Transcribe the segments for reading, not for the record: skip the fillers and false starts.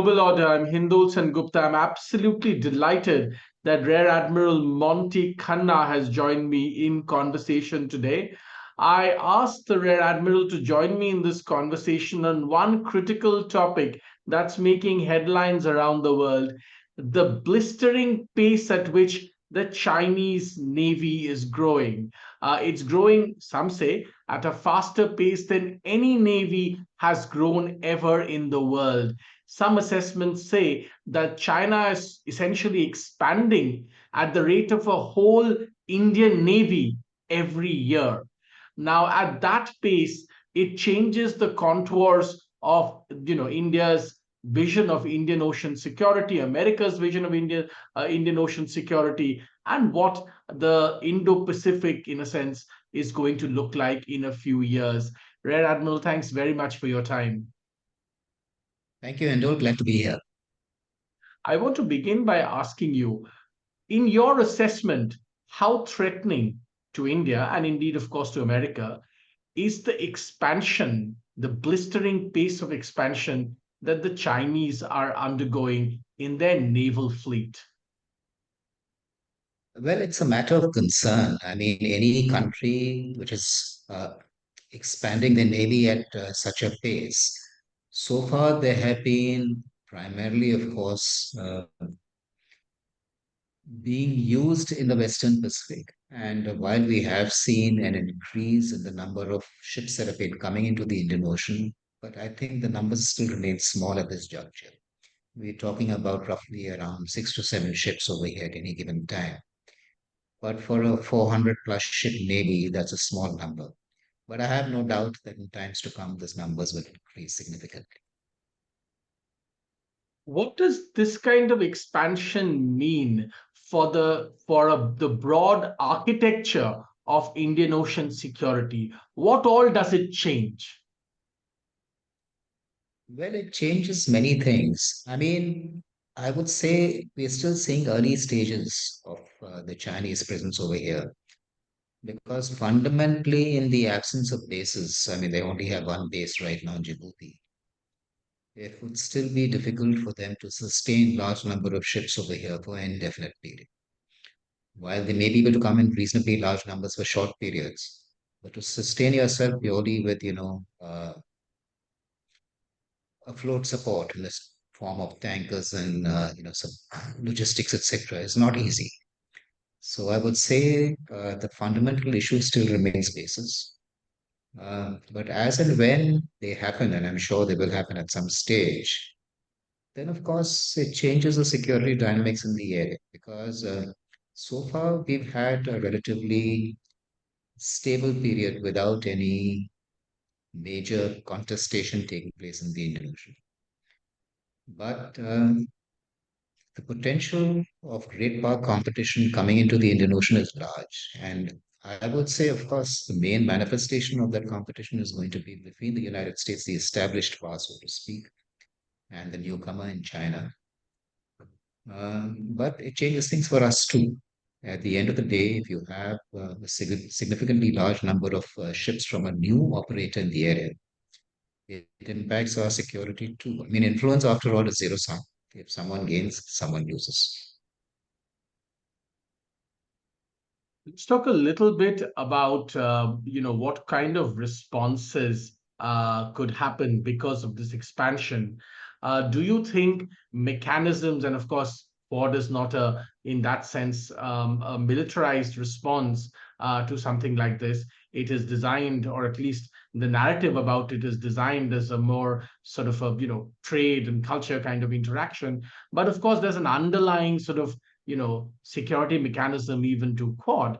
Global Order. I'm Hindol Sengupta. I'm absolutely delighted that Rear Admiral Monty Khanna has joined me in conversation today. I asked the Rear Admiral to join me in this conversation on one critical topic that's making headlines around the world: the blistering pace at which the Chinese Navy is growing. It's growing, some say, at a faster pace than any navy has grown ever in the world. Some assessments say that China is essentially expanding at the rate of a whole Indian navy every year. Now, at that pace, it changes the contours of India's vision of Indian Ocean security, America's vision of Indian Ocean security, and what the Indo-Pacific, in a sense, is going to look like in a few years. Rear Admiral, thanks very much for your time. Thank you, Hindol. Glad to be here. I want to begin by asking you, in your assessment, how threatening to India and indeed, of course, to America is the expansion, the blistering pace of expansion that the Chinese are undergoing in their naval fleet? Well, it's a matter of concern. I mean, any country which is expanding the navy at such a pace, so far there have been primarily, of course, being used in the Western Pacific. And while we have seen an increase in the number of ships that have been coming into the Indian Ocean, but I think the numbers still remain small at this juncture. We're talking about roughly around 6 to 7 ships over here at any given time. But for a 400 plus ship navy, that's a small number. But I have no doubt that in times to come, these numbers will increase significantly. What does this kind of expansion mean for the broad architecture of Indian Ocean security? What all does it change? Well, it changes many things. I mean, I would say we're still seeing early stages of the Chinese presence over here because fundamentally, in the absence of bases, I mean, they only have one base right now in Djibouti. It would still be difficult for them to sustain large number of ships over here for an indefinite period. While they may be able to come in reasonably large numbers for short periods, but to sustain yourself purely with, afloat support in this form of tankers and, some logistics, etc., is not easy. So I would say the fundamental issue still remains basis. But as and when they happen, and I'm sure they will happen at some stage, then of course it changes the security dynamics in the area because so far we've had a relatively stable period without any major contestation taking place in the Indian Ocean. But the potential of great power competition coming into the Indian Ocean is large. And I would say, of course, the main manifestation of that competition is going to be between the United States, the established power, so to speak, and the newcomer in China. But it changes things for us too. At the end of the day, if you have a significantly large number of ships from a new operator in the area, it impacts our security too. I mean, influence after all is zero sum. If someone gains, someone loses. Let's talk a little bit about what kind of responses could happen because of this expansion. Do you think mechanisms, and of course, Ford is not in that sense, a militarized response to something like this. It is designed, or at least the narrative about it is designed as a more sort of a trade and culture kind of interaction. But of course, there's an underlying sort of security mechanism even to Quad.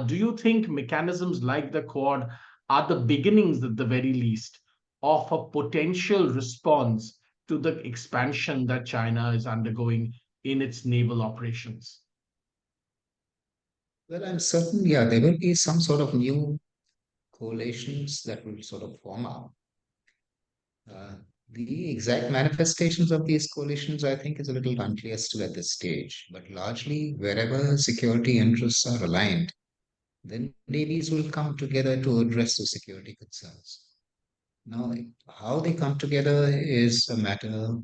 Do you think mechanisms like the Quad are the beginnings, at the very least, of a potential response to the expansion that China is undergoing in its naval operations? Well, I'm certain, yeah, there will be some sort of new coalitions that will sort of form up. Uh, the exact manifestations of these coalitions, I think, is a little unclear still at this stage. But largely, wherever security interests are aligned, then navies will come together to address those security concerns. Now, how they come together is a matter.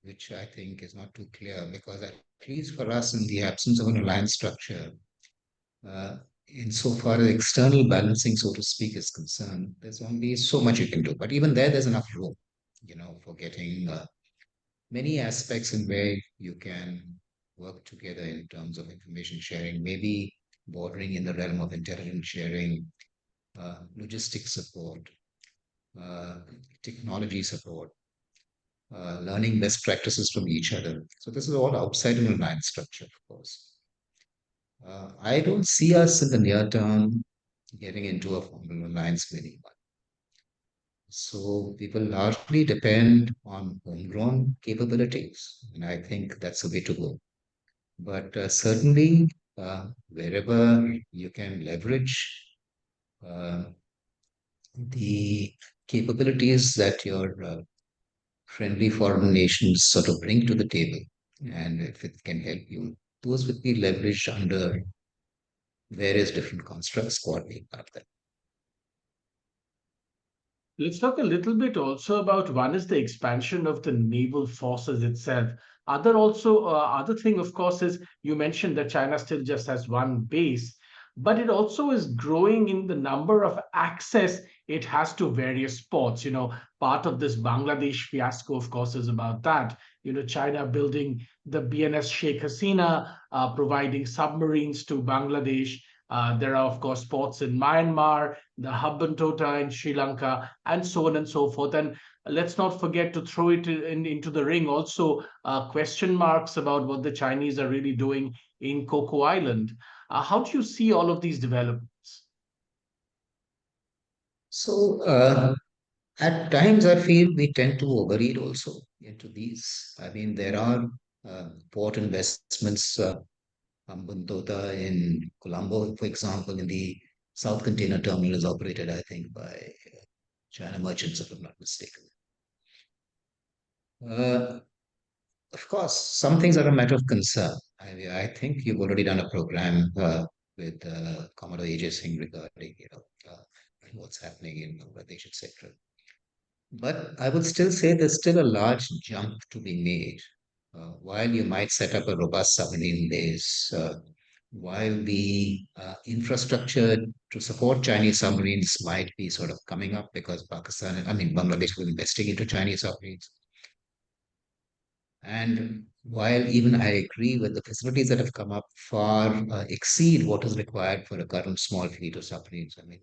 which I think is not too clear because, at least for us, in the absence of an alliance structure, uh, insofar as external balancing, so to speak, is concerned, there's only so much you can do. But even there's enough room, for getting many aspects in where you can work together in terms of information sharing, maybe bordering in the realm of intelligence sharing, logistics support, uh, technology support, learning best practices from each other. So this is all outside an alliance structure, of course. I don't see us in the near term getting into a formal alliance with anyone. So people largely depend on homegrown capabilities, and I think that's the way to go. But certainly, wherever you can leverage uh, the capabilities that your friendly foreign nations sort of bring to the table, and if it can help you, those would be leveraged under various different constructs, coordinating one of them. Let's talk a little bit also about one is the expansion of the naval forces itself. Other thing, of course, is you mentioned that China still just has one base, but it also is growing in the number of access it has to various ports. Part of this Bangladesh fiasco, of course, is about that. China building the BNS Sheikh Hasina, providing submarines to Bangladesh. There are, of course, ports in Myanmar, the Habbantota in Sri Lanka, and so on and so forth. And let's not forget to throw it into the ring also question marks about what the Chinese are really doing in Coco Island. How do you see all of these developments? So at times, I feel we tend to overeat also into these. I mean, there are port investments, Hambantota in Colombo, for example, in the South Container Terminal is operated, I think, by China merchants, if I'm not mistaken. Uh, of course, some things are a matter of concern. I think you've already done a program with Commodore AJ Singh regarding, what's happening in Bangladesh, etc. But I would still say there's still a large jump to be made. While you might set up a robust submarine base, while the infrastructure to support Chinese submarines might be sort of coming up because Bangladesh was investing into Chinese submarines. And while even I agree with the facilities that have come up far exceed what is required for a current small fleet of submarines. I mean,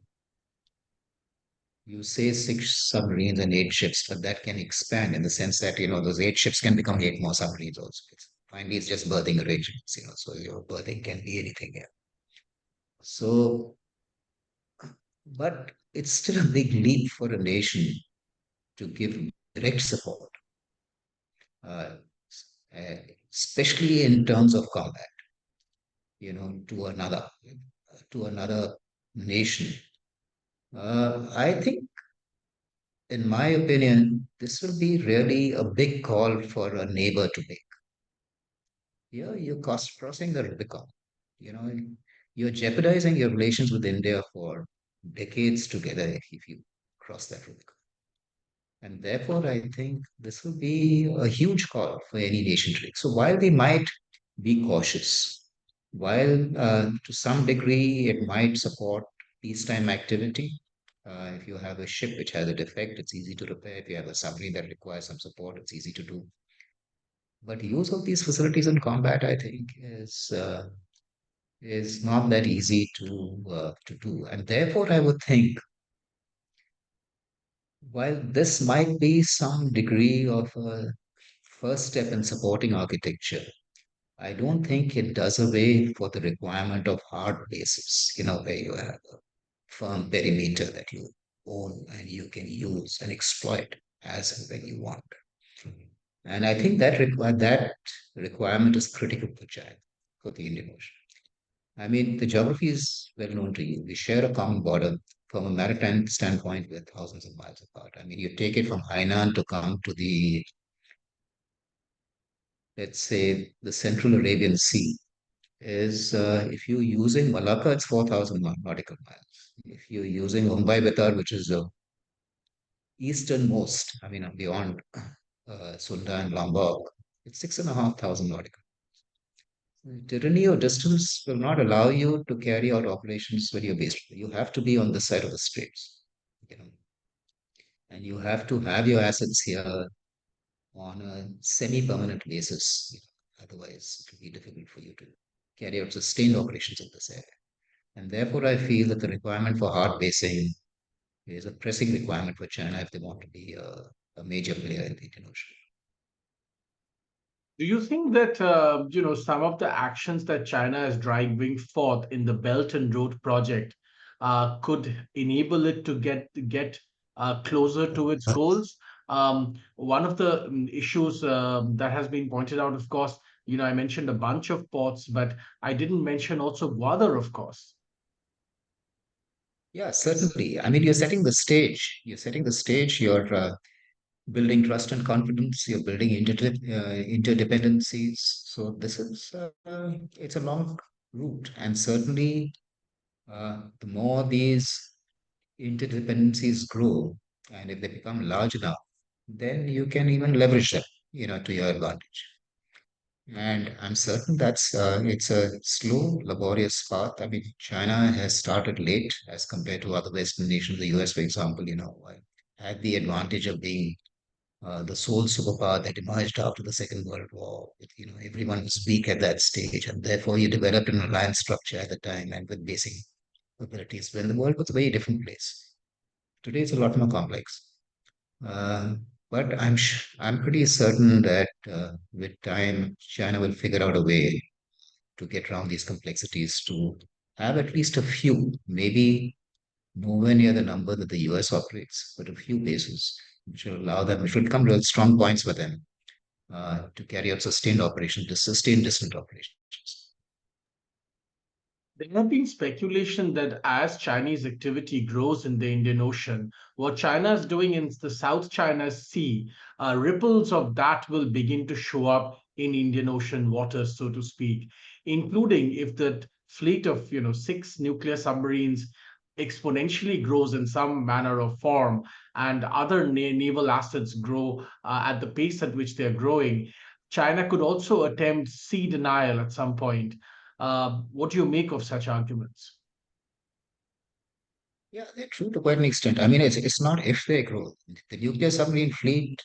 you say six submarines and eight ships, but that can expand in the sense that, those eight ships can become eight more submarines also. Finally, it's just berthing arrangements, so your berthing can be anything here. So, but it's still a big leap for a nation to give direct support, uh, uh, especially in terms of combat, to another nation. I think, in my opinion, this will be really a big call for a neighbor to make. Yeah, you're crossing the Rubicon. You know, you're jeopardizing your relations with India for decades together if you cross that Rubicon. And therefore, I think this will be a huge call for any nation to take. So while they might be cautious, while to some degree it might support peacetime activity, if you have a ship which has a defect, it's easy to repair. If you have a submarine that requires some support, it's easy to do. But use of these facilities in combat, I think, is not that easy to do. And therefore, I would think while this might be some degree of a first step in supporting architecture, I don't think it does away for the requirement of hard bases, where you have a firm perimeter that you own and you can use and exploit as and when you want. And I think that requirement is critical for China, for the Indian Ocean. I mean, the geography is well known to you. We share a common border from a maritime standpoint. We're thousands of miles apart. I mean, you take it from Hainan to come to the, let's say, the Central Arabian Sea. Is if you're using Malacca, it's 4,000 nautical miles. If you're using Mumbai Betar, which is the easternmost, I mean, beyond Sunda and Lombok, It's 6,500 nautical. Tyranny or distance will not allow you to carry out operations when you're based. You have to be on this side of the straits, you know, and you have to have your assets here on a semi-permanent basis. Otherwise, it will be difficult for you to carry out sustained operations in this area. And therefore, I feel that the requirement for hard basing is a pressing requirement for China if they want to be a major player in the Indian Ocean. Do you think that some of the actions that China is driving forth in the Belt and Road project could enable it to get closer to its goals? One of the issues that has been pointed out, of course, I mentioned a bunch of ports, but I didn't mention also Gwadar, of course. Yeah, certainly. I mean, you're setting the stage. You're setting the stage. You're building trust and confidence. You're building interdependencies. So this is it's a long route, and certainly the more these interdependencies grow, and if they become large enough, then you can even leverage them, to your advantage. And I'm certain it's a slow, laborious path. I mean, China has started late as compared to other Western nations. The US, for example, had the advantage of being the sole superpower that emerged after the Second World War. Everyone was weak at that stage, and therefore you developed an alliance structure at the time and with basic abilities. When the world was a very different place. Today it's a lot more complex. But I'm pretty certain that with time, China will figure out a way to get around these complexities to have at least a few, maybe nowhere near the number that the US operates, but a few bases which will become real strong points for them to carry out sustained operations, to sustain distant operations. There have been speculation that as Chinese activity grows in the Indian Ocean, what China is doing in the South China Sea, ripples of that will begin to show up in Indian Ocean waters, so to speak, including if the fleet of six nuclear submarines exponentially grows in some manner or form, and other naval assets grow at the pace at which they're growing. China could also attempt sea denial at some point. What do you make of such arguments? Yeah, they're true to quite an extent. I mean, it's not if they grow. The nuclear submarine fleet,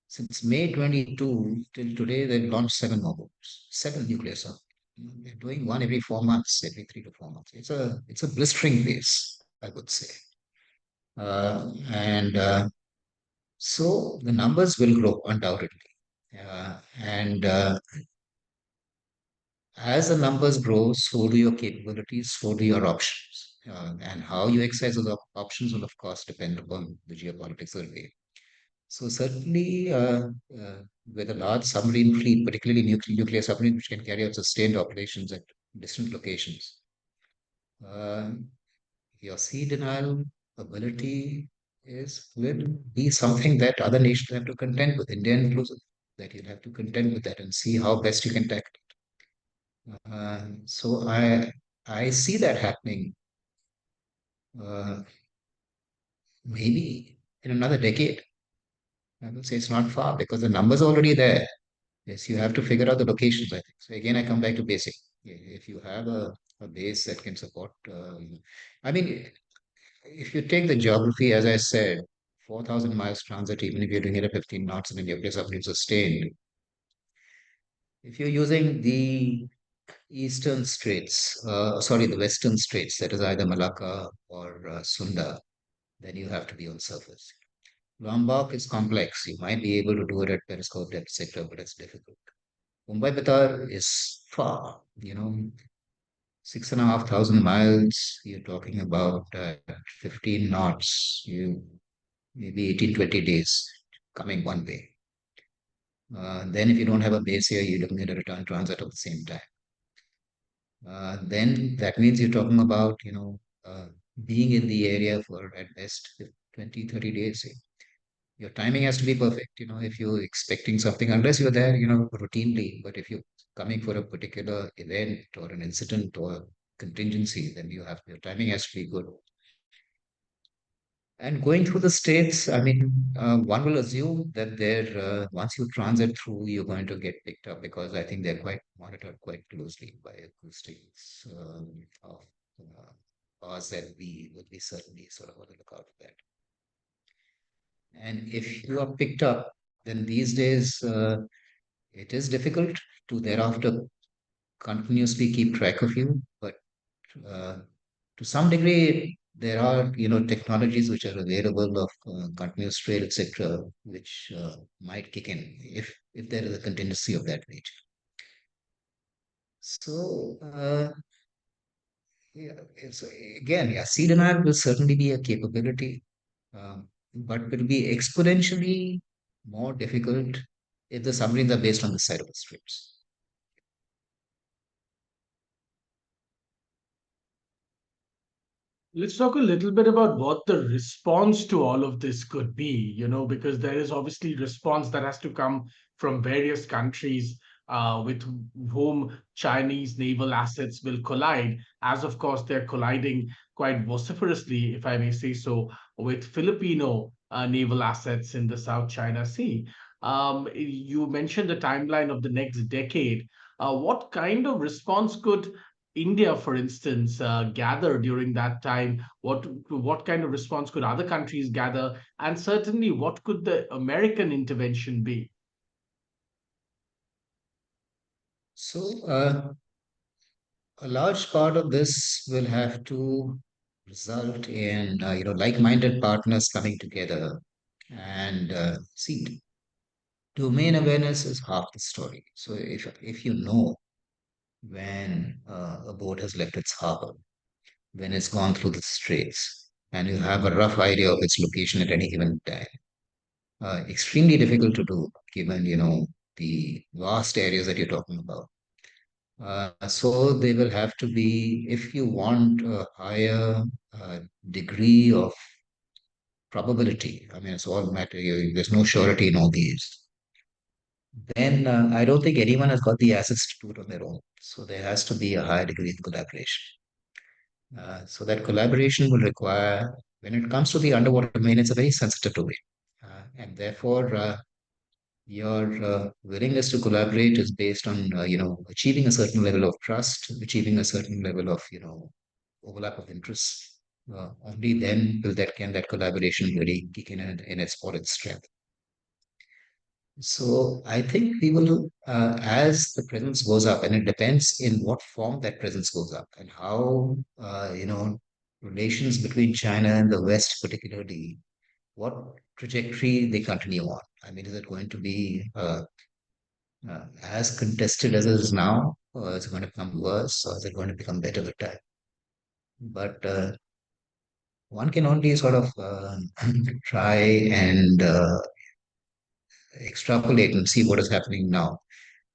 since May 22 till today, they've launched seven more boats, seven nuclear submarines. They're doing one every 4 months, every 3 to 4 months. It's a blistering pace, I would say. And So the numbers will grow undoubtedly. And As the numbers grow, so do your capabilities, so do your options. And how you exercise those options will, of course, depend upon the geopolitics of the day. So certainly, with a large submarine fleet, particularly nuclear submarine, which can carry out sustained operations at distant locations, uh, your sea denial ability will be something that other nations have to contend with, India inclusive, that you'll have to contend with that and see how best you can tackle it. So I see that happening uh, maybe in another decade. I would say it's not far because the numbers are already there. Yes, you have to figure out the locations, I think. So again, I come back to basic. If you have a base that can support, I mean, if you take the geography, as I said, 4,000 miles transit, even if you're doing it at 15 knots and then your place submarine sustained, if you're using the the western straits, that is either Malacca or Sunda, then you have to be on surface. Lombok is complex. You might be able to do it at periscope depth, etc., but it's difficult. Mumbai Batar is far, 6,500 miles. You're talking about 15 knots. You maybe 18, 20 days coming one way. Then if you don't have a base here, you're looking at a return transit at the same time. Then that means you're talking about, being in the area for at best 20, 30 days. Your timing has to be perfect, if you're expecting something, unless you're there, routinely. But if you're coming for a particular event or an incident or contingency, then your timing has to be good. And going through the states, I mean, one will assume that there, once you transit through, you're going to get picked up because I think they're quite monitored quite closely by acoustics of powers that we would be certainly sort of on the lookout for that. And if you are picked up, then these days it is difficult to thereafter continuously keep track of you. But uh, to some degree, there are technologies which are available of continuous trade, etc., which might kick in if there is a contingency of that nature. So yeah, it's again, yeah, sea denial will certainly be a capability, but will be exponentially more difficult if the submarines are based on the side of the straits. Let's talk a little bit about what the response to all of this could be, because there is obviously response that has to come from various countries with whom Chinese naval assets will collide, as of course they're colliding quite vociferously, if I may say so, with Filipino naval assets in the South China Sea. You mentioned the timeline of the next decade. What kind of response could India, for instance, gather during that time? What kind of response could other countries gather? And certainly, what could the American intervention be? So a large part of this will have to result in like-minded partners coming together. And see, domain awareness is half the story. So if you know when a boat has left its harbor, when it's gone through the straits, and you have a rough idea of its location at any given time, extremely difficult to do given the vast areas that you're talking about. So they will have to be, if you want a higher uh, degree of probability, I mean, it's all matter, there's no surety in all these, then I don't think anyone has got the assets to do it on their own. So there has to be a higher degree of collaboration. So that collaboration will require, when it comes to the underwater domain, it's a very sensitive domain. And therefore, your willingness to collaborate is based on, achieving a certain level of trust, achieving a certain level of, overlap of interests. Only then will that collaboration really kick in its full its strength. So I think we will, as the presence goes up, and it depends in what form that presence goes up and how, relations between China and the West, particularly, what trajectory they continue on. I mean, is it going to be as contested as it is now, or is it going to become worse, or is it going to become better with time? But one can only sort of try and extrapolate and see what is happening now.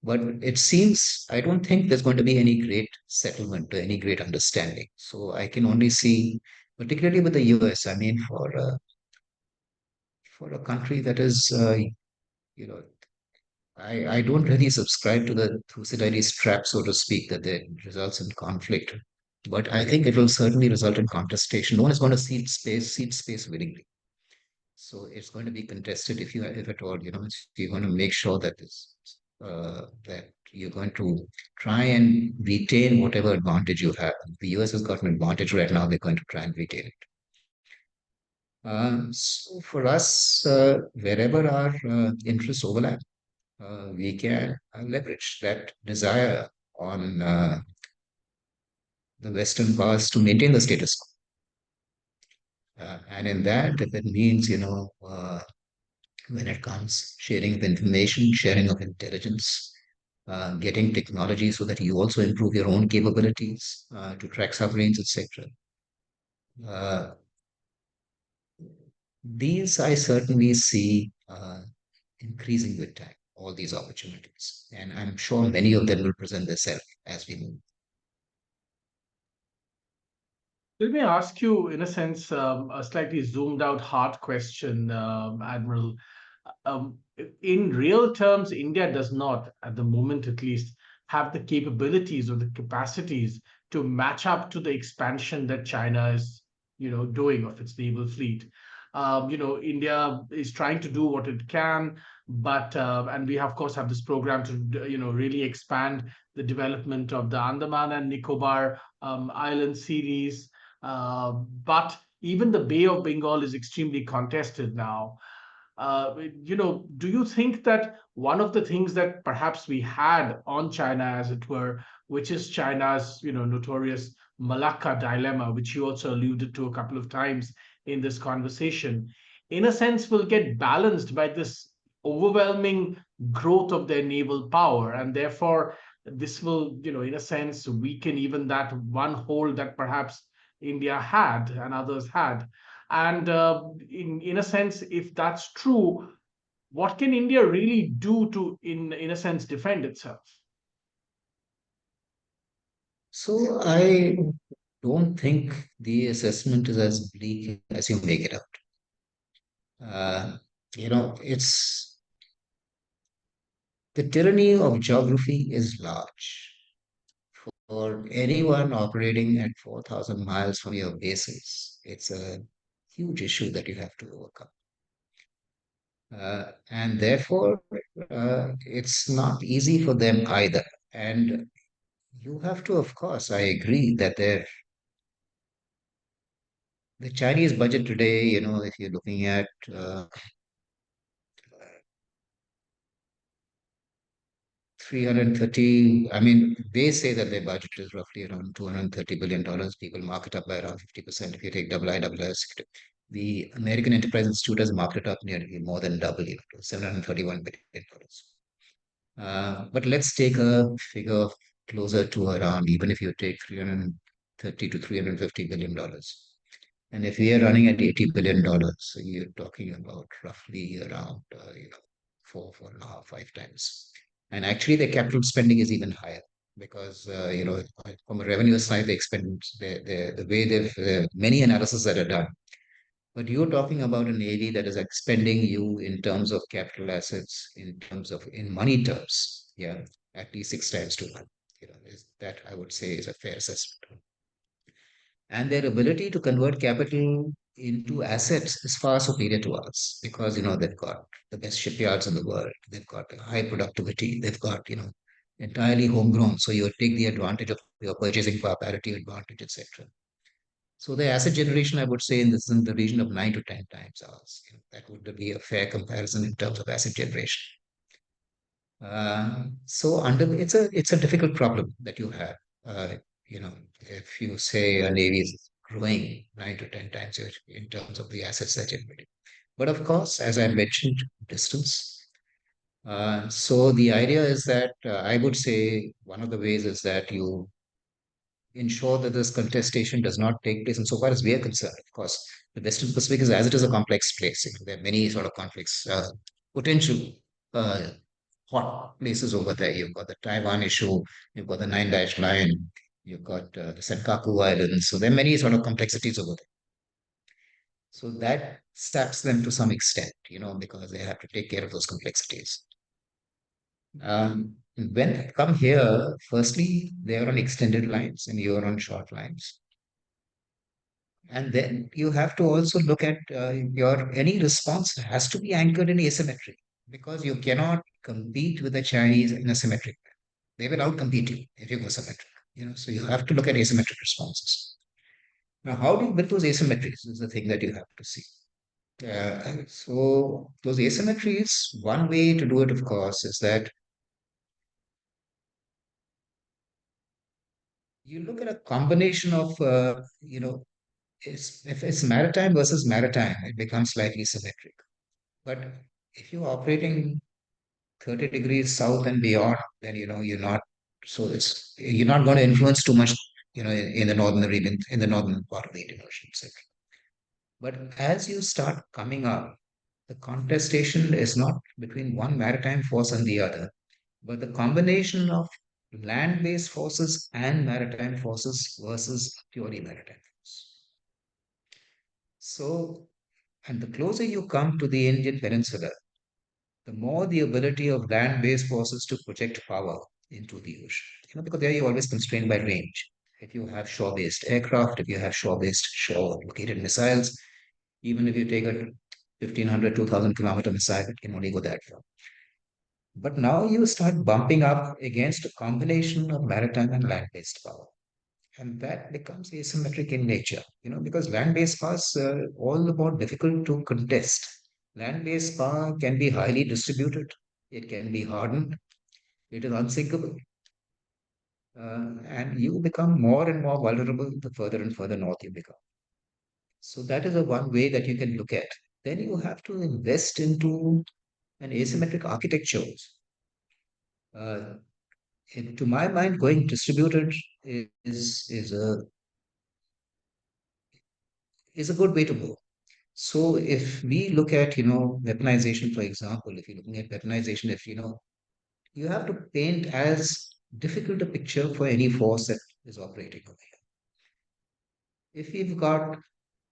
But it seems I don't think there's going to be any great settlement or any great understanding. So I can only see, particularly with the US, I mean, for a country that is, you know, I don't really subscribe to the Thucydides trap, so to speak, that it results in conflict. But I think it will certainly result in contestation. No one is going to cede space willingly. So it's going to be contested if at all, you're going to make sure that that you're going to try and retain whatever advantage you have. The US has got an advantage right now. They're going to try and retain it. So for us, wherever our interests overlap, we can leverage that desire on the Western powers to maintain the status quo. And in that, if it means, when it comes sharing of information, sharing of intelligence, getting technology so that you also improve your own capabilities to track submarines, etc. Uh, these I certainly see increasing with time, all these opportunities. And I'm sure many of them will present themselves as we move. Let me ask you, in a sense, a slightly zoomed out hard question, Admiral. In real terms, India does not, at the moment at least, have the capabilities or the capacities to match up to the expansion that China is, doing of its naval fleet. India is trying to do what it can, but and we of course have this program to really expand the development of the Andaman and Nicobar island series. But even the Bay of Bengal is extremely contested now. Do you think that one of the things that perhaps we had on China, as it were, which is China's, notorious Malacca dilemma, which you also alluded to a couple of times in this conversation, in a sense, will get balanced by this overwhelming growth of their naval power, and therefore this will, in a sense, weaken even that one hold that perhaps India had and others had. And in a sense, if that's true, what can India really do to, in a sense, defend itself? So I don't think the assessment is as bleak as you make it out. It's the tyranny of geography is large. For anyone operating at 4,000 miles from your bases, it's a huge issue that you have to overcome. And therefore, it's not easy for them either. And you have to, of course, I agree that the Chinese budget today, if you're looking at 330, I mean, they say that their budget is roughly around $230 billion. People mark it up by around 50%. If you take IISS, the American Enterprise Institute has marked it up nearly more than double, to $731 billion. But let's take a figure closer to around, even if you take 330 to $350 billion. And if we are running at $80 billion, so you're talking about roughly around, four and a half, 5 times. And actually, the capital spending is even higher because, from a revenue side, they expend the way many analysis that are done. But you're talking about a navy that is expending you in terms of capital assets, in terms of in money terms, yeah, at least 6 times to one. That I would say is a fair assessment. And their ability to convert capital into assets is far superior to us because they've got the best shipyards in the world, they've got high productivity, they've got entirely homegrown, so you take the advantage of your purchasing power parity advantage, etc. So the asset generation, I would say, in the region of 9 to 10 times ours. That would be a fair comparison in terms of asset generation. So it's a difficult problem that you have. Uh, if you say a navy is growing 9 to 10 times in terms of the assets that generating. But of course, as I mentioned, distance. So the idea is that I would say one of the ways is that you ensure that this contestation does not take place. And so far as we are concerned, of course, the Western Pacific is as it is a complex place. There are many sort of conflicts, potential uh, hot places over there. You've got the Taiwan issue, you've got the Nine Dash Line, you've got the Senkaku Islands. So there are many sort of complexities over there. So that saps them to some extent, because they have to take care of those complexities. When they come here, firstly, they are on extended lines and you are on short lines. And then you have to also look at your any response has to be anchored in asymmetry because you cannot compete with the Chinese in a symmetric way. They will outcompete you if you go symmetric. So you have to look at asymmetric responses. Now, how do you build those asymmetries is the thing that you have to see. So those asymmetries, one way to do it, of course, is that you look at a combination of, if it's maritime versus maritime, it becomes slightly symmetric. But if you're operating 30 degrees south and beyond, then you're not so it's you're not going to influence too much, in the northern region, in the northern part of the Indian Ocean, etc. But as you start coming up, the contestation is not between one maritime force and the other, but the combination of land-based forces and maritime forces versus purely maritime force. So, and the closer you come to the Indian Peninsula, the more the ability of land-based forces to project power into the ocean. Because there you're always constrained by range. If you have shore-based aircraft, if you have shore-based shore-located missiles, Even if you take a 1,500, 2,000 kilometer missile, it can only go that far. But now you start bumping up against a combination of maritime and land-based power. And that becomes asymmetric in nature, because land-based power is all the more difficult to contest. Land-based power can be highly distributed, it can be hardened, it is unsinkable, and you become more and more vulnerable the further and further north you become. So that is a one way that you can look at. Then you have to invest into an asymmetric architecture. Uh, to my mind, going distributed is a good way to go. So if we look at, weaponization, for example, if you're looking at weaponization, if you have to paint as difficult a picture for any force that is operating over here. If we've got,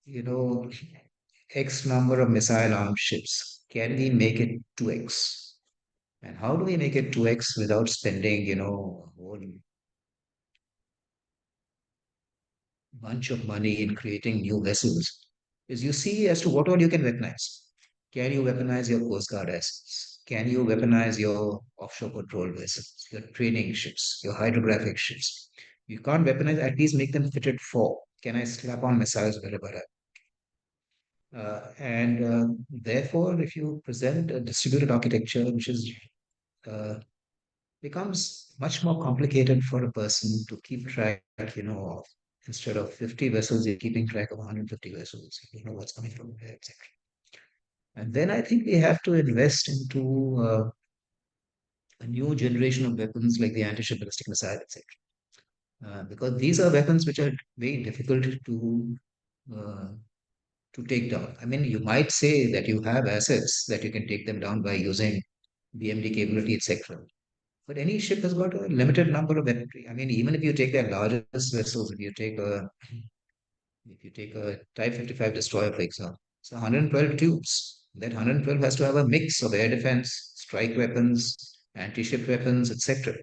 you know, X number of missile armed ships, can we make it 2x? And how do we make it 2x without spending, a whole bunch of money in creating new vessels? Is you see as to what all you can weaponize. Can you weaponize your Coast Guard assets? Can you weaponize your offshore patrol vessels, your training ships, your hydrographic ships? You can't weaponize, at least make them fitted for. Can I slap on missiles wherever and therefore, if you present a distributed architecture, which is uh, becomes much more complicated for a person to keep track, of. Instead of 50 vessels, you're keeping track of 150 vessels. You know what's coming from where, etc. And then I think we have to invest into a new generation of weapons like the anti-ship ballistic missile, etc. Because these are weapons which are very difficult uh, to take down. I mean, you might say that you have assets that you can take them down by using BMD capability, etc. But any ship has got a limited number of weaponry. I mean, even if you take their largest vessels, if you take a Type 55 destroyer, for example, it's 112 tubes. That 112 has to have a mix of air defense, strike weapons, anti-ship weapons, etc.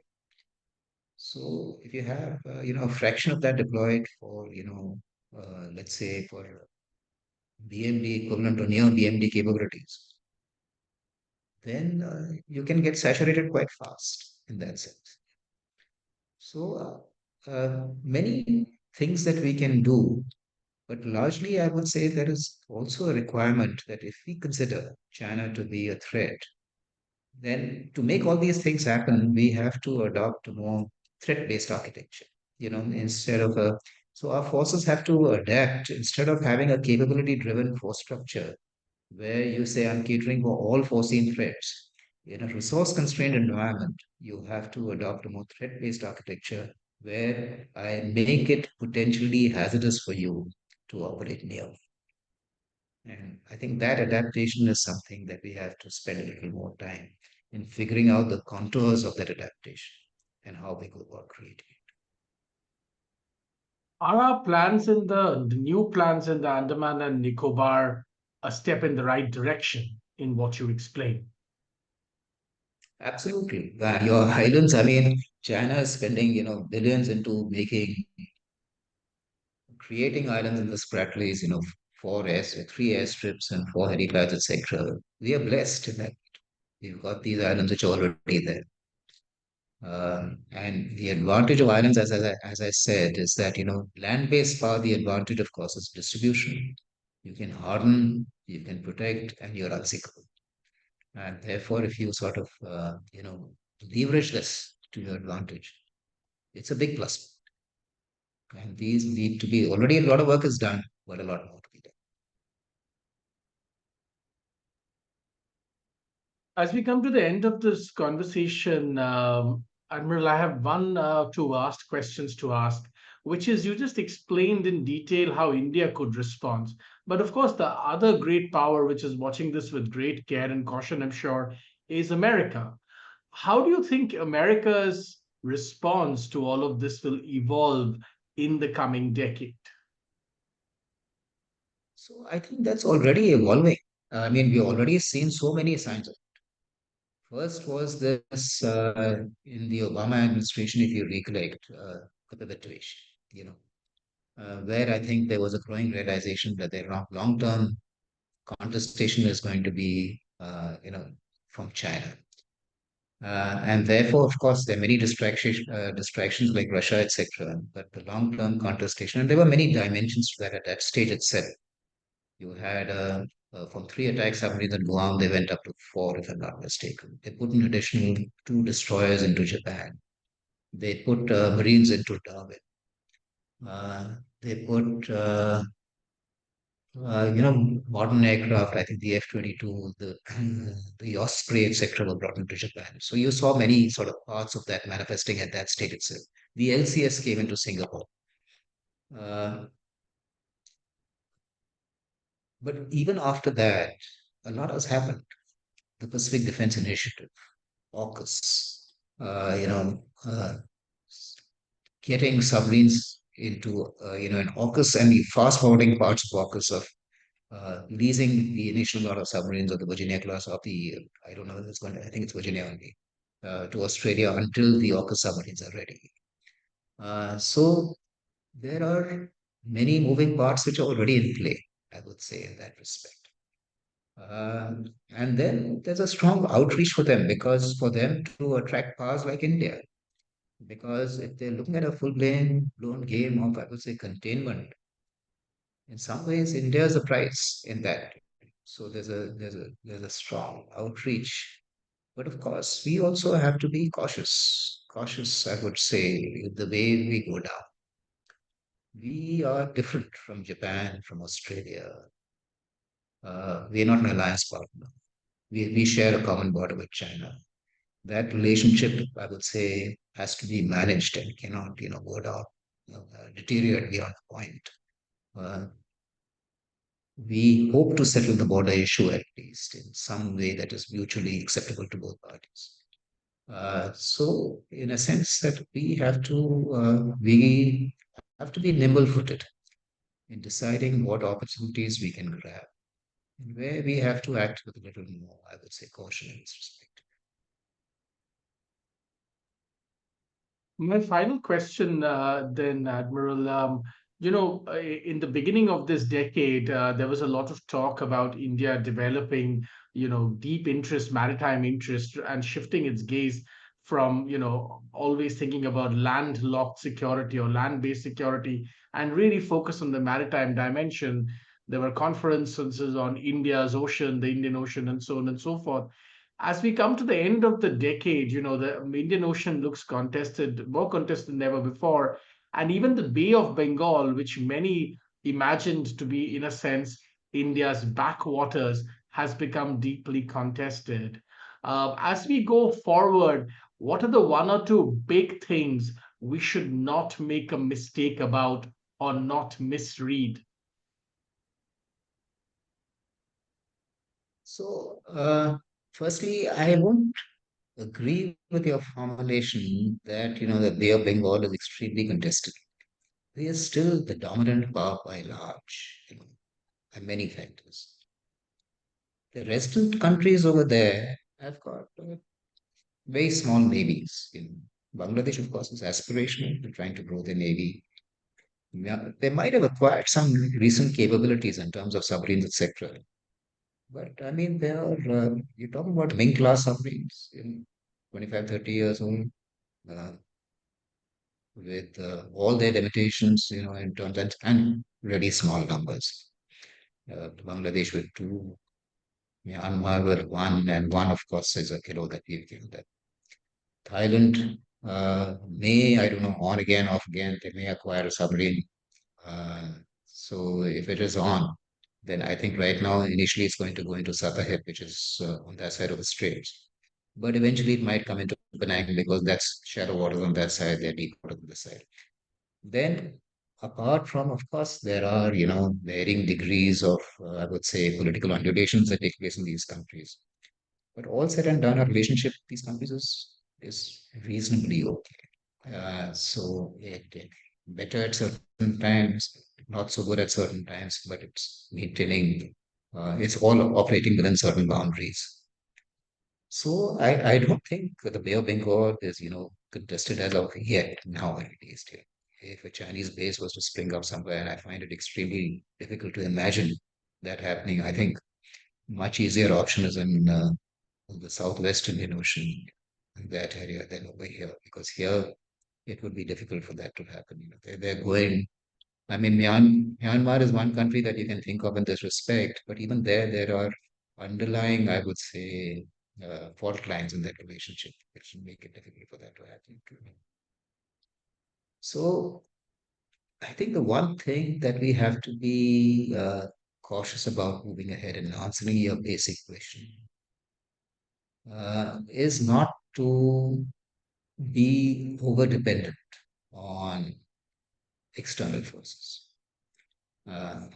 So if you have, a fraction of that deployed for, let's say for BMD equivalent or near BMD capabilities, then you can get saturated quite fast in that sense. So many things that we can do, but largely I would say there is also a requirement that if we consider China to be a threat, then to make all these things happen, we have to adopt a more threat-based architecture. Instead of a so our forces have to adapt instead of having a capability-driven force structure where you say I'm catering for all foreseen threats. In a resource-constrained environment, you have to adopt a more threat-based architecture where I make it potentially hazardous for you to operate near. And I think that adaptation is something that we have to spend a little more time in figuring out the contours of that adaptation and how we go about creating it. Are our plans in the new plans in the Andaman and Nicobar a step in the right direction in what you explained? Absolutely. Your Highlands, I mean, China is spending, billions into creating islands in the Spratlys, three airstrips and four helipads, etc. We are blessed in that we've got these islands which are already there. And the advantage of islands, as I said, is that land-based power. The advantage, of course, is distribution. You can harden, you can protect, and you're unsinkable. And therefore, if you sort of leverage this to your advantage, it's a big plus. And these need to be already a lot of work is done, but a lot more to be done. As we come to the end of this conversation, Admiral, I have one two asked questions to ask, which is you just explained in detail how India could respond. But of course, the other great power, which is watching this with great care and caution, I'm sure, is America. How do you think America's response to all of this will evolve in the coming decade? So I think that's already evolving. I mean, we've already seen so many signs of it. First was this in the Obama administration, if you recollect, the pivot, where I think there was a growing realization that there are long-term contestation is going to be, from China. And therefore, of course, there are many distractions like Russia, etc. But the long-term contestation, and there were many dimensions to that at that stage itself. You had from three attack submarines at Guam, they went up to four, if I'm not mistaken. They put an additional two destroyers into Japan. They put Marines into Darwin. They put modern aircraft. I think the F-22, the Osprey, etc., were brought into Japan. So you saw many sort of parts of that manifesting at that stage itself. The LCS came into Singapore. Uh, but even after that, a lot has happened. The Pacific Defense Initiative, AUKUS, getting submarines into, an AUKUS, and the fast forwarding parts of AUKUS of leasing the initial lot of submarines of the Virginia class of the, I don't know whether it's going to, I think it's Virginia only, to Australia until the AUKUS submarines are ready. So there are many moving parts which are already in play, I would say, in that respect. And then there's a strong outreach for them, because for them to attract powers like India, because if they're looking at a full blown game of, I would say, containment, in some ways, India is a prize in that. So there's a strong outreach. But of course, we also have to be cautious. Cautious, I would say, the way we go down. We are different from Japan, from Australia. We are not an alliance partner. We share a common border with China. That relationship, I would say, has to be managed and cannot, go down, deteriorate beyond the point. Uh, we hope to settle the border issue at least in some way that is mutually acceptable to both parties. So, in a sense, that we have to be nimble-footed in deciding what opportunities we can grab and where we have to act with a little more, I would say, caution in this respect. My final question, then, Admiral. In the beginning of this decade, there was a lot of talk about India developing, deep interest, maritime interest, and shifting its gaze from, always thinking about landlocked security or land-based security, and really focus on the maritime dimension. There were conferences on India's ocean, the Indian Ocean, and so on and so forth. As we come to the end of the decade, the Indian Ocean looks contested, more contested than ever before. And even the Bay of Bengal, which many imagined to be, in a sense, India's backwaters, has become deeply contested. As we go forward, what are the one or two big things we should not make a mistake about or not misread? So, firstly, I won't agree with your formulation that, the Bay of Bengal is extremely contested. They are still the dominant power by large, by many factors. The resident countries over there have got very small navies. Bangladesh, of course, is aspirational. They're trying to grow their navy. Yeah, they might have acquired some recent capabilities in terms of submarines, etc. But I mean, you're talking about Ming class submarines in 25, 30 years old, uh, with all their limitations, in terms and really small numbers. Bangladesh with two, Myanmar with one, and one, of course, is a kilo that we've given them. Thailand I don't know, on again, off again, they may acquire a submarine. Uh, so if it is on, then I think right now, initially, it's going to go into Sattahip, which is on that side of the straits. But eventually, it might come into Penang because that's shallow waters on that side, they're deep water on this side. Then, apart from, of course, there are, varying degrees of, I would say, political undulations that take place in these countries. But all said and done, our relationship with these countries is reasonably okay. So it better at certain times, not so good at certain times, but it's maintaining, it's all operating within certain boundaries. So I don't think the Bay of Bengal is, contested as of yet, now at least. Yeah. If a Chinese base was to spring up somewhere, and I find it extremely difficult to imagine that happening, I think much easier option is in the southwest Indian Ocean, in that area, than over here, because here it would be difficult for that to happen. They're going. I mean, Myanmar is one country that you can think of in this respect, but even there are underlying, I would say, fault lines in that relationship, which make it difficult for that to happen. So I think the one thing that we have to be cautious about moving ahead and answering your basic question is not to be over dependent on external forces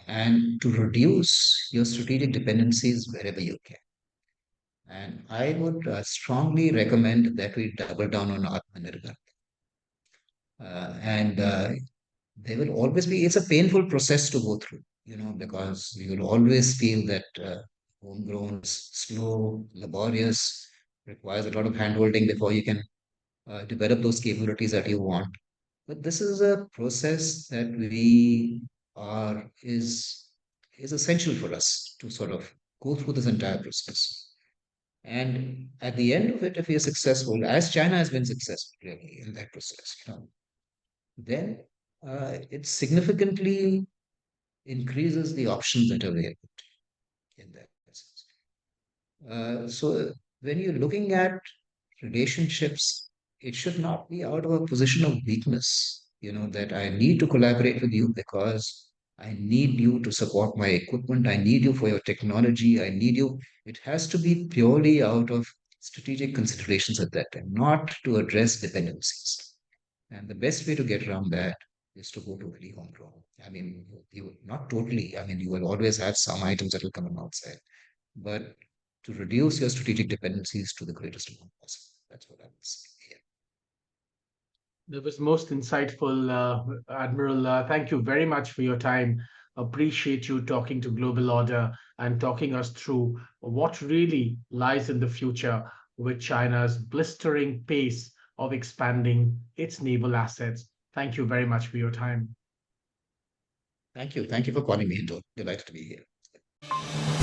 and to reduce your strategic dependencies wherever you can. And I would strongly recommend that we double down on Atmanirbhar. And there will always be, it's a painful process to go through, because you will always feel that homegrown is slow, laborious, requires a lot of handholding before you can develop those capabilities that you want. But this is a process that we are is essential for us to sort of go through this entire process. And at the end of it, if we are successful, as China has been successful really in that process, then it significantly increases the options that are available in that sense. So when you're looking at relationships, it should not be out of a position of weakness, that I need to collaborate with you because I need you to support my equipment. I need you for your technology. I need you. It has to be purely out of strategic considerations at that time, not to address dependencies. And the best way to get around that is to go totally homegrown. I mean, you not totally. I mean, you will always have some items that will come from outside, but to reduce your strategic dependencies to the greatest amount possible. That's what I would say. Yeah. That was most insightful, Admiral. Thank you very much for your time. Appreciate you talking to Global Order and talking us through what really lies in the future with China's blistering pace of expanding its naval assets. Thank you very much for your time. Thank you. Thank you for calling me, Hindol. Delighted to be here.